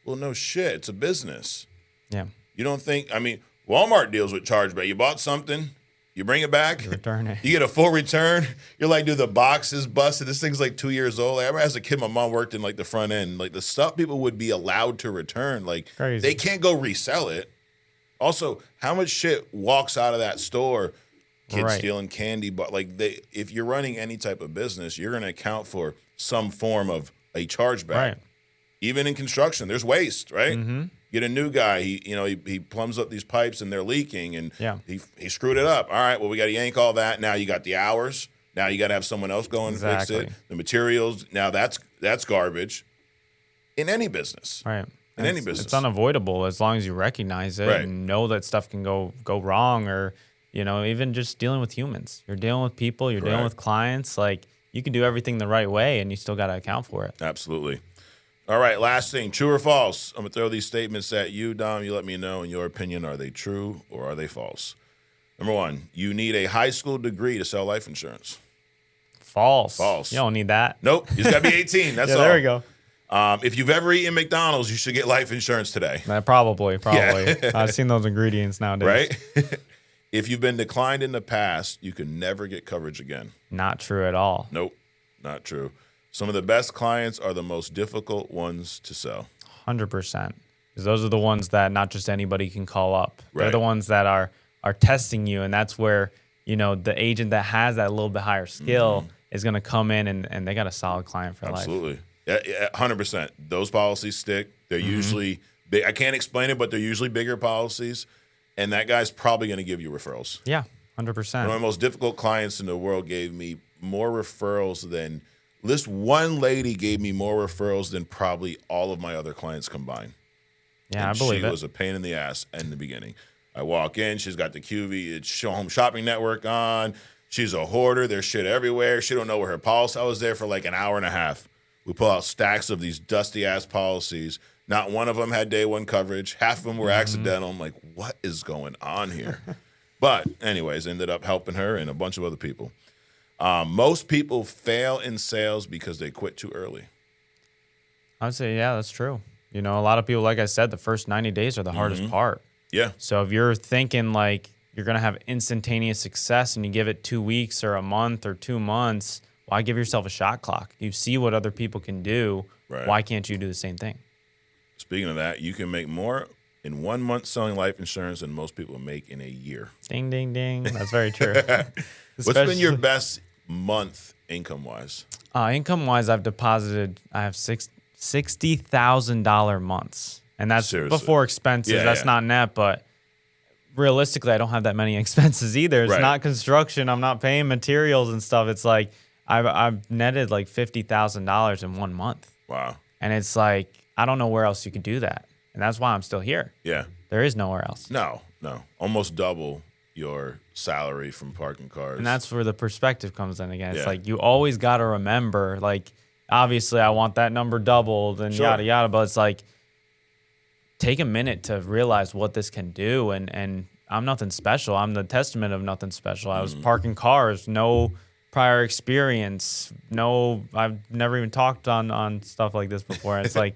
Well, no shit. It's a business. Yeah. You don't think, Walmart deals with chargeback. You bought something, you bring it back, Return it. you get a full return. You're like, dude, the box is busted. This thing's like 2 years old. I remember as a kid, my mom worked in like the front end. Like the stuff people would be allowed to return, like Crazy. they can't go resell it. Also, how much shit walks out of that store? Kids Right. stealing candy, but if you're running any type of business, you're going to account for some form of a chargeback. Right. Even in construction, there's waste, right? Mm-hmm. Get a new guy. He plumbs up these pipes and they're leaking, and Yeah. he screwed it up. All right, well we got to yank all that. Now you got the hours. Now you got to have someone else go and fix it. Exactly. The materials. Now that's garbage. In any business, Right. In any It's- business. It's unavoidable as long as you recognize it Right. and know that stuff can go wrong, or, even just dealing with humans. You're dealing with people, you're dealing Correct. with clients. Like, you can do everything the right way and you still got to account for it. Absolutely. All right, last thing, true or false? I'm gonna throw these statements at you, Dom. You let me know, in your opinion, are they true or are they false? Number one, you need a high school degree to sell life insurance. False. False. You don't need that. Nope, you just gotta be 18. That's Yeah, all. there we go. If you've ever eaten McDonald's, you should get life insurance today, Probably. Yeah. I've seen those ingredients nowadays. right? If you've been declined in the past, you can never get coverage again. Not true at all. Nope, not true. Some of the best clients are the most difficult ones to sell. 100%. Because those are the ones that not just anybody can call up. They're Right. the ones that are testing you, and that's where, the agent that has that little bit higher skill is going to come in and they got a solid client for life. Absolutely. Yeah, 100%. Those policies stick. They're usually big. I can't explain it, but they're usually bigger policies. And that guy's probably going to give you referrals. Yeah, One 100%. of my most difficult clients in the world gave me more referrals than this one lady gave me more referrals than probably all of my other clients combined. Yeah, and I believe she it. was a pain in the ass in the beginning. I walk in, she's got the QV, it's Home Shopping Network on. She's a hoarder. There's shit everywhere. She don't know where her policy. I was there for like an hour and a half. We pull out stacks of these dusty-ass policies. Not one of them had day one coverage. Half of them were accidental. I'm like, what is going on here? But anyways, ended up helping her and a bunch of other people. Most people fail in sales because they quit too early. I would say, yeah, that's true. You know, a lot of people, like I said, the first 90 days are the hardest part. Yeah. So if you're thinking like you're going to have instantaneous success and you give it 2 weeks or a month or 2 months, why give yourself a shot clock? You see what other people can do. Right. Why can't you do the same thing? Speaking of that, you can make more in 1 month selling life insurance than most people make in a year. Ding, ding, ding. That's very true. What's been your best month income-wise? Income-wise, I have $60,000 months. And that's Seriously. before expenses. Yeah, that's yeah. not net, but realistically, I don't have that many expenses either. It's Right. not construction. I'm not paying materials and stuff. It's like I've netted like $50,000 in 1 month. Wow. And it's like, I don't know where else you could do that. And that's why I'm still here. Yeah. There is nowhere else. No. Almost double your salary from parking cars. And that's where the perspective comes in again. It's Yeah. like you always got to remember, like, obviously I want that number doubled and Sure. yada, yada. But it's like, take a minute to realize what this can do. And I'm nothing special. I'm the testament of nothing special. I was parking cars, no prior experience. No, I've never even talked on stuff like this before. It's like,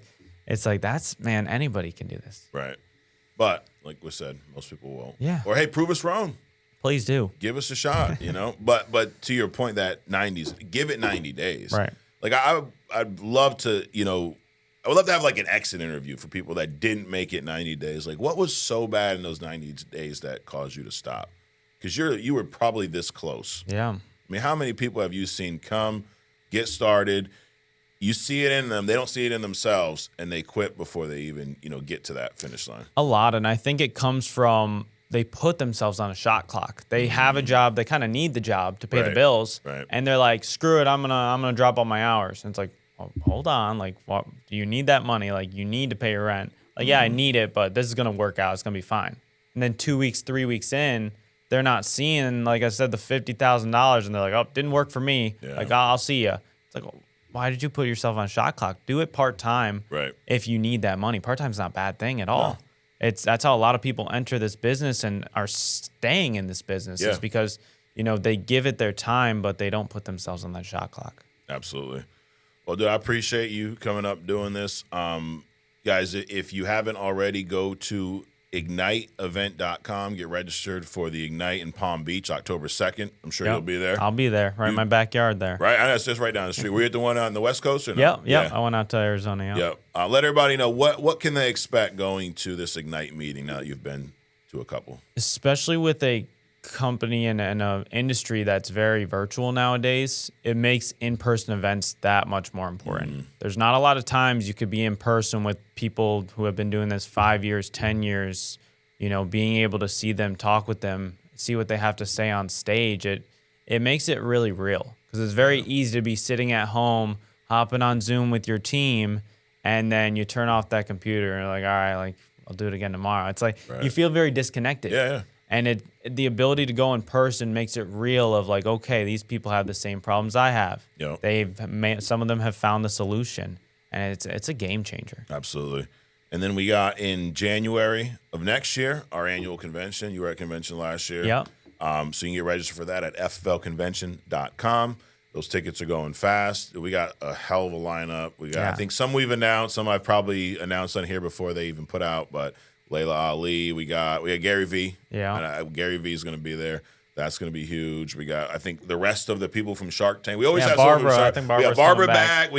that's, man, anybody can do this. Right. But like we said, most people won't. Yeah. Or hey, prove us wrong. Please do. Give us a shot, you know? But to your point, that 90s, give it 90 days. Right. Like I'd love to, I would love to have like an exit interview for people that didn't make it 90 days. Like what was so bad in those 90 days that caused you to stop? Because you were probably this close. Yeah. I mean, how many people have you seen come, get started, you see it in them, they don't see it in themselves, and they quit before they even, get to that finish line? A lot, and I think it comes from they put themselves on a shot clock. They have a job, they kind of need the job to pay the Right, bills, right. and they're like, "Screw it, I'm gonna drop all my hours." And it's like, oh, hold on, like, what, do you need that money? Like, you need to pay your rent. Like, yeah, I need it, but this is gonna work out. It's gonna be fine. And then 2 weeks, 3 weeks in, they're not seeing, like I said, the $50,000, and they're like, "Oh, didn't work for me. Yeah. Like, I'll see you." It's like, well, why did you put yourself on a shot clock? Do it part-time. Right. If you need that money. Part-time's not a bad thing at all. No. That's how a lot of people enter this business and are staying in this business is because, they give it their time, but they don't put themselves on that shot clock. Absolutely. Well, dude, I appreciate you coming up doing this. Guys, if you haven't already, go to igniteevent.com, get registered for the Ignite in Palm Beach, October 2nd. I'm sure you'll be there. I'll be there, right in my backyard there. Right? I know, it's just right down the street. Were you at the one on the West Coast or no? Yep. Yeah. I went out to Arizona. Yep. Let everybody know what can they expect going to this Ignite meeting now that you've been to a couple. Especially with a company and an industry that's very virtual nowadays, it makes in-person events that much more important. There's not a lot of times you could be in person with people who have been doing this 5 years, 10 years, being able to see them, talk with them, see what they have to say on stage. It makes it really real because it's very easy to be sitting at home, hopping on Zoom with your team, and then you turn off that computer and you're like, all right, like I'll do it again tomorrow. It's like you feel very disconnected. Yeah. And the ability to go in person makes it real of like, okay, these people have the same problems I have. Yep. Some of them have found the solution, and it's a game changer. Absolutely. And then we got in January of next year, our annual convention. You were at convention last year. Yep. So you can get registered for that at fflconvention.com. Those tickets are going fast. We got a hell of a lineup. We got, I think some we've announced, some I've probably announced on here before they even put out, but Layla Ali, we got Gary V. Yeah. Gary V is going to be there. That's going to be huge. We got, I think, the rest of the people from Shark Tank. We always have Barbara. someone I from think Shark. We got Barbara's Barbara coming back.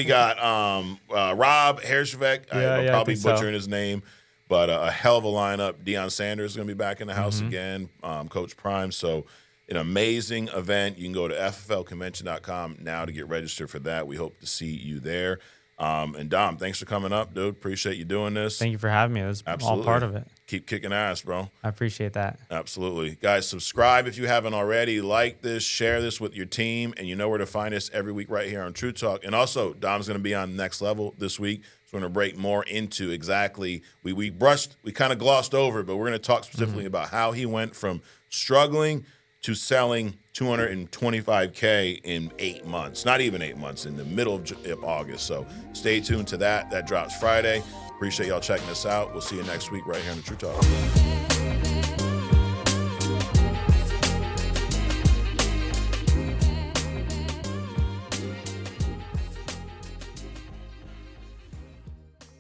We got Rob Hershvek. I'm probably butchering his name, but a hell of a lineup. Deion Sanders is going to be back in the house again. Coach Prime. So an amazing event. You can go to fflconvention.com now to get registered for that. We hope to see you there. And Dom, thanks for coming up, dude. Appreciate you doing this. Thank you for having me. It was all part of it. Keep kicking ass, bro. I appreciate that. Absolutely. Guys, subscribe if you haven't already. Like this, share this with your team, and you know where to find us every week right here on True Talk. And also, Dom's going to be on Next Level this week. So we're going to break more into exactly, we kind of glossed over, but we're going to talk specifically about how he went from struggling to selling $225K in 8 months. Not even 8 months, in the middle of August. So stay tuned to that. That drops Friday. Appreciate y'all checking us out. We'll see you next week right here on the True Talk.